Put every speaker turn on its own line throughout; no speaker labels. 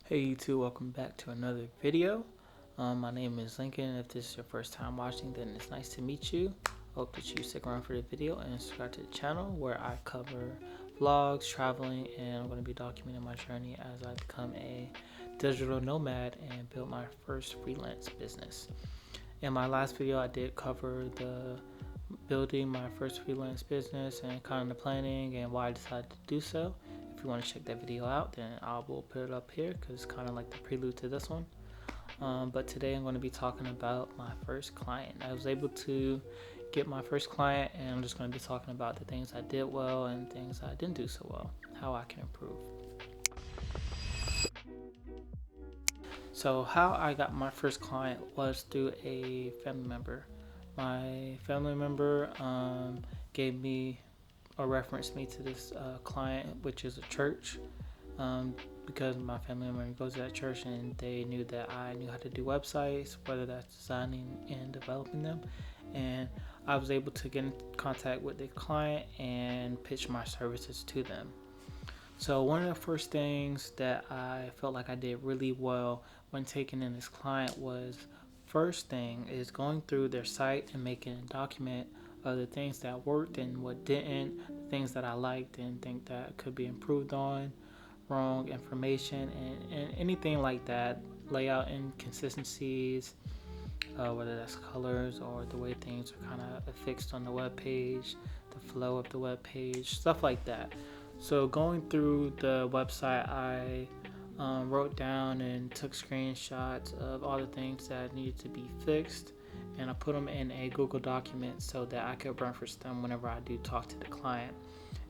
Hey YouTube, welcome back to another video. My name is Lincoln. If this is your first time watching, then it's nice to meet you. Hope that you stick around for the video and subscribe to the channel where I cover vlogs, traveling, and I'm going to be documenting my journey as I become a digital nomad and build my first freelance business. In my last video, I did cover the building my first freelance business and kind of the planning and why I decided to do so. If you want to check that video out, then I will put it up here because it's kind of like the prelude to this one. But today I'm going to be talking about my first client. I was able to get my first client, and I'm just going to be talking about the things I did well and things I didn't do so well, how I can improve. So how I got my first client was through a family member. My family member gave me or referenced me to this client, which is a church, because my family member goes to that church and they knew that I knew how to do websites, whether that's designing and developing them. And I was able to get in contact with the client and pitch my services to them. So one of the first things that I felt like I did really well when taking in this client was, first thing is going through their site and making a document of the things that worked and what didn't, things that I liked and think that could be improved on, wrong information, and anything like that, layout inconsistencies, whether that's colors or the way things are kind of affixed on the web page, the flow of the web page, stuff like that. So going through the website, I wrote down and took screenshots of all the things that needed to be fixed, and I put them in a Google document so that I could reference them whenever I do talk to the client.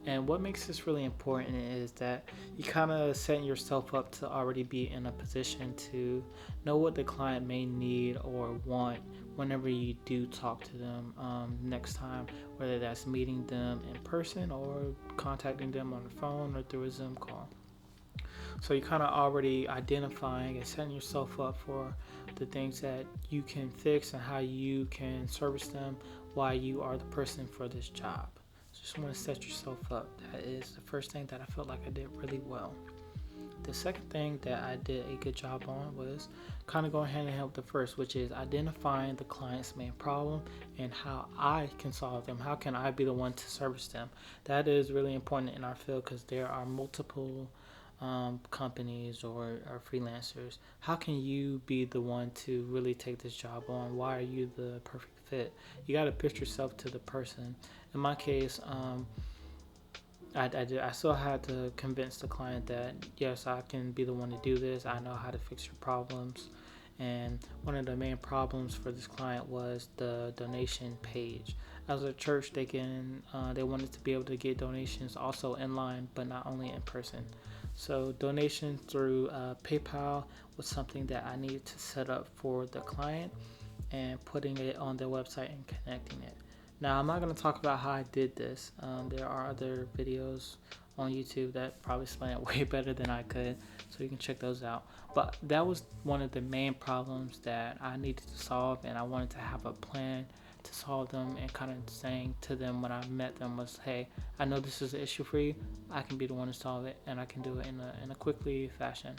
And what makes this really important is that you kind of setting yourself up to already be in a position to know what the client may need or want whenever you do talk to them next time, whether that's meeting them in person or contacting them on the phone or through a Zoom call. So you're kind of already identifying and setting yourself up for the things that you can fix and how you can service them while you are the person for this job. So just want to set yourself up. That is the first thing that I felt like I did really well. The second thing that I did a good job on was kind of going hand in hand with the first, which is identifying the client's main problem and how I can solve them. How can I be the one to service them? That is really important in our field because there are multiple companies or freelancers. How can you be the one to really take this job on? Why are you the perfect fit? You got to pitch yourself to the person. In my case, I still had to convince the client that yes, I can be the one to do this. I know how to fix your problems. And one of the main problems for this client was the donation page. As a church, they wanted to be able to get donations also in line, but not only in person. So donations through PayPal was something that I needed to set up for the client and putting it on their website and connecting it. Now, I'm not going to talk about how I did this. There are other videos on YouTube that probably explain it way better than I could, so you can check those out. But that was one of the main problems that I needed to solve, and I wanted to have a plan to solve them, and kind of saying to them when I met them was, hey, I know this is an issue for you. I can be the one to solve it, and I can do it in a quickly fashion.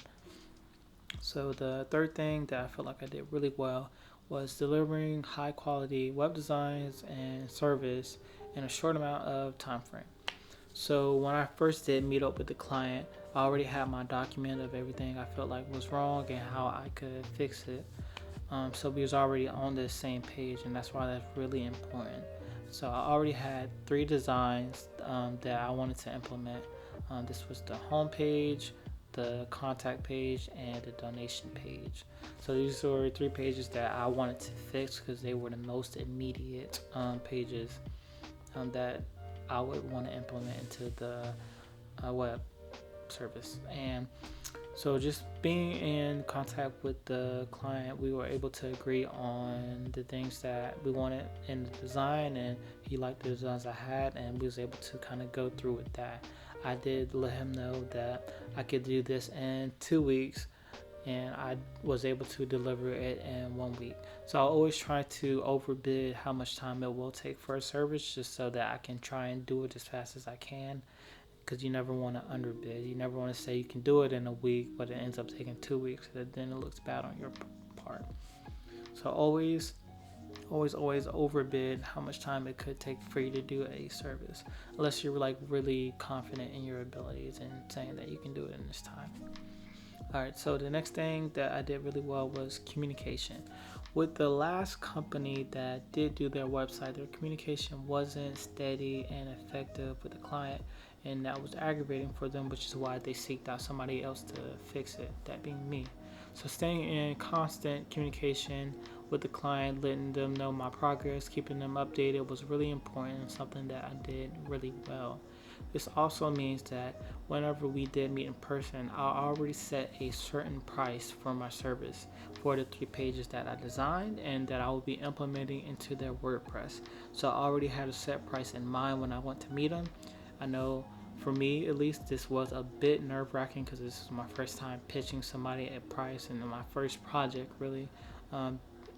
So the third thing that I felt like I did really well was delivering high quality web designs and service in a short amount of time frame. So when I first did meet up with the client, I already had my document of everything I felt like was wrong and how I could fix it. So we was already on the same page, and that's why that's really important. So I already had 3 designs that I wanted to implement. This was the home page, the contact page, and the donation page. So these were 3 pages that I wanted to fix because they were the most immediate pages that I would want to implement into the web service. And so just being in contact with the client, we were able to agree on the things that we wanted in the design, and he liked the designs I had, and we was able to kind of go through with that. I did let him know that I could do this in 2 weeks, and I was able to deliver it in 1 week. So I always try to overbid how much time it will take for a service, just so that I can try and do it as fast as I can because you never want to underbid. You never want to say you can do it in a week, but it ends up taking 2 weeks. Then it looks bad on your part. So always overbid how much time it could take for you to do a service, unless you're like really confident in your abilities and saying that you can do it in this time. All right, so the next thing that I did really well was communication. With the last company that did do their website, their communication wasn't steady and effective with the client, and that was aggravating for them, which is why they seeked out somebody else to fix it, that being me. So staying in constant communication with the client, letting them know my progress, keeping them updated was really important and something that I did really well. This also means that whenever we did meet in person, I already set a certain price for my service for the 3 pages that I designed and that I will be implementing into their WordPress. So I already had a set price in mind when I went to meet them. I know for me, at least, this was a bit nerve-wracking because this is my first time pitching somebody at price and my first project, really.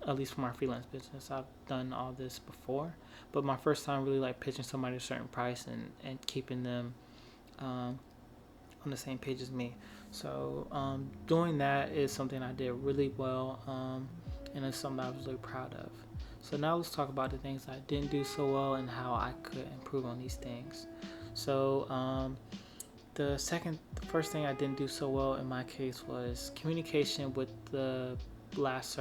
At least for my freelance business, I've done all this before, but my first time really like pitching somebody a certain price and keeping them on the same page as me. So doing that is something I did really well, and it's something I was really proud of. So now let's talk about the things I didn't do so well and how I could improve on these things. So the first thing I didn't do so well in my case was communication with the last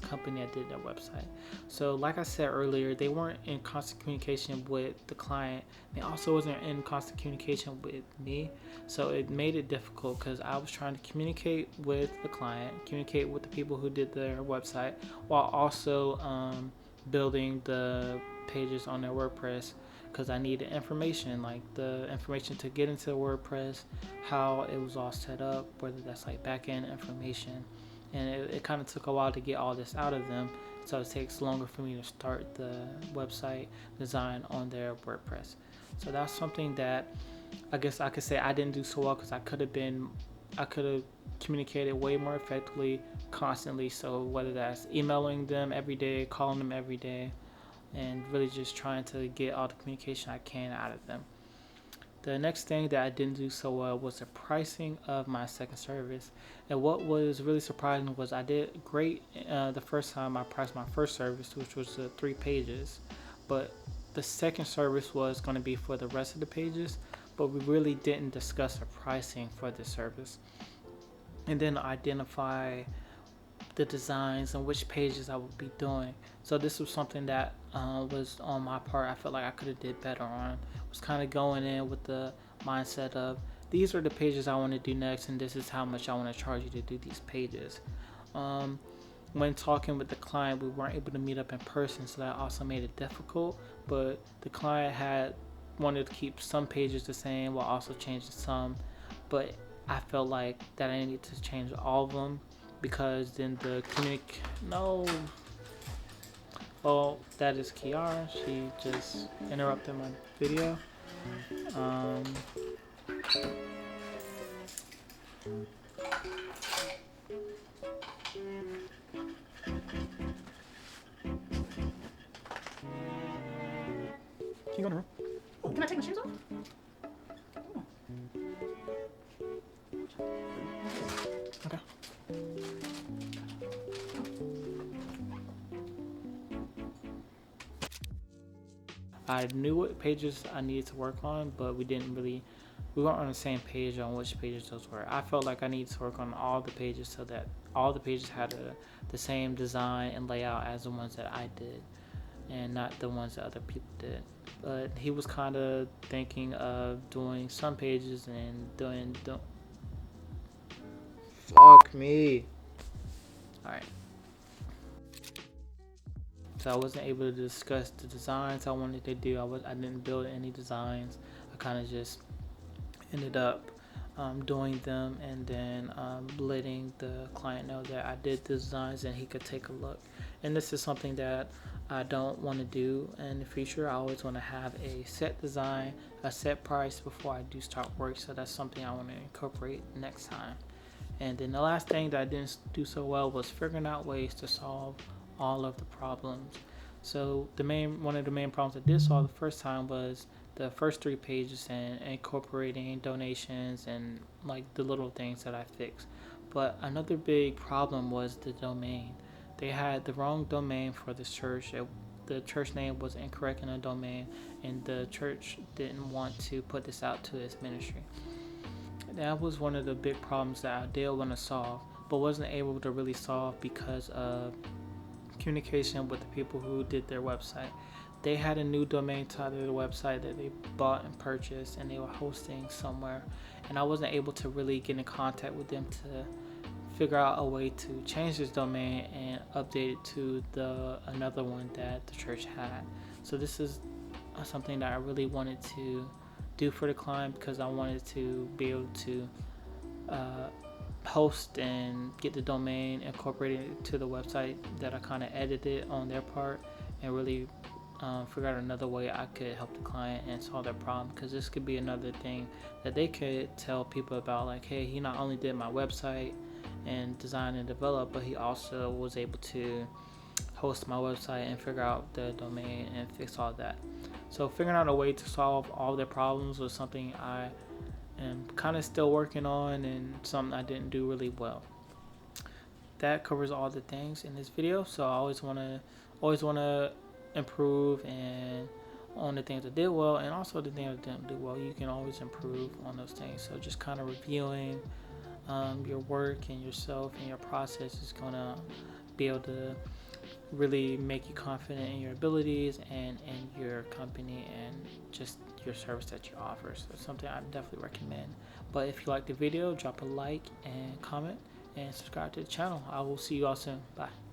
company that did their website. So like I said earlier, they weren't in constant communication with the client. They also wasn't in constant communication with me. So it made it difficult because I was trying to communicate with the client, communicate with the people who did their website, while also building the pages on their WordPress, because I needed information, like the information to get into WordPress, how it was all set up, whether that's like back-end information. And it kind of took a while to get all this out of them, so it takes longer for me to start the website design on their WordPress. So that's something that I guess I could say I didn't do so well, because I could have communicated way more effectively constantly. So whether that's emailing them every day, calling them every day, and really just trying to get all the communication I can out of them. The next thing that I didn't do so well was the pricing of my second service. And what was really surprising was I did great the first time I priced my first service, which was the 3 pages. But the second service was going to be for the rest of the pages, but we really didn't discuss the pricing for the service. And then identify the designs and which pages I would be doing. So this was something that was on my part. I felt like I could have did better on. Was kind of going in with the mindset of these are the pages I want to do next, and this is how much I want to charge you to do these pages. When talking with the client, we weren't able to meet up in person, so that also made it difficult. But the client had wanted to keep some pages the same while also changing some. But I felt like that I needed to change all of them, because then the well, that is Kiara. She just interrupted my video. Can you go in the room?
Oh, can I take my shoes off?
Okay. I knew what pages I needed to work on, but we weren't on the same page on which pages those were. I felt like I needed to work on all the pages so that all the pages had the same design and layout as the ones that I did, and not the ones that other people did. But he was kind of thinking of doing some pages and doing fuck me. Alright. So I wasn't able to discuss the designs I wanted to do. I didn't build any designs. I kind of just ended up doing them, and then letting the client know that I did the designs and he could take a look. And this is something that I don't want to do in the future. I always want to have a set design, a set price before I do start work. So that's something I want to incorporate next time. And then the last thing that I didn't do so well was figuring out ways to solve all of the problems. So one of the main problems I did solve the first time was the first 3 pages and incorporating donations and like the little things that I fixed. But another big problem was the domain. They had the wrong domain for this church. The church name was incorrect in the domain, and the church didn't want to put this out to its ministry. That was one of the big problems that I did want to solve, but wasn't able to really solve because of communication with the people who did their website. They had a new domain title to the website that they bought and purchased, and they were hosting somewhere, and I wasn't able to really get in contact with them to figure out a way to change this domain and update it to the another one that the church had. So this is something that I really wanted to do for the client, because I wanted to be able to uh, host and get the domain incorporated to the website that I kind of edited on their part, and really figure out another way I could help the client and solve their problem, because this could be another thing that they could tell people about, like, hey, he not only did my website and design and develop, but he also was able to host my website and figure out the domain and fix all that. So figuring out a way to solve all their problems was something I am kind of still working on, and something I didn't do really well. That covers all the things in this video. So I always want to improve and on the things I did well, and also the things I didn't do well. You can always improve on those things. So just kind of reviewing your work and yourself and your process is gonna be able to really make you confident in your abilities and in your company and just your service that you offer. So it's something I definitely recommend. But if you like the video, drop a like and comment and subscribe to the channel. I will see you all soon. Bye.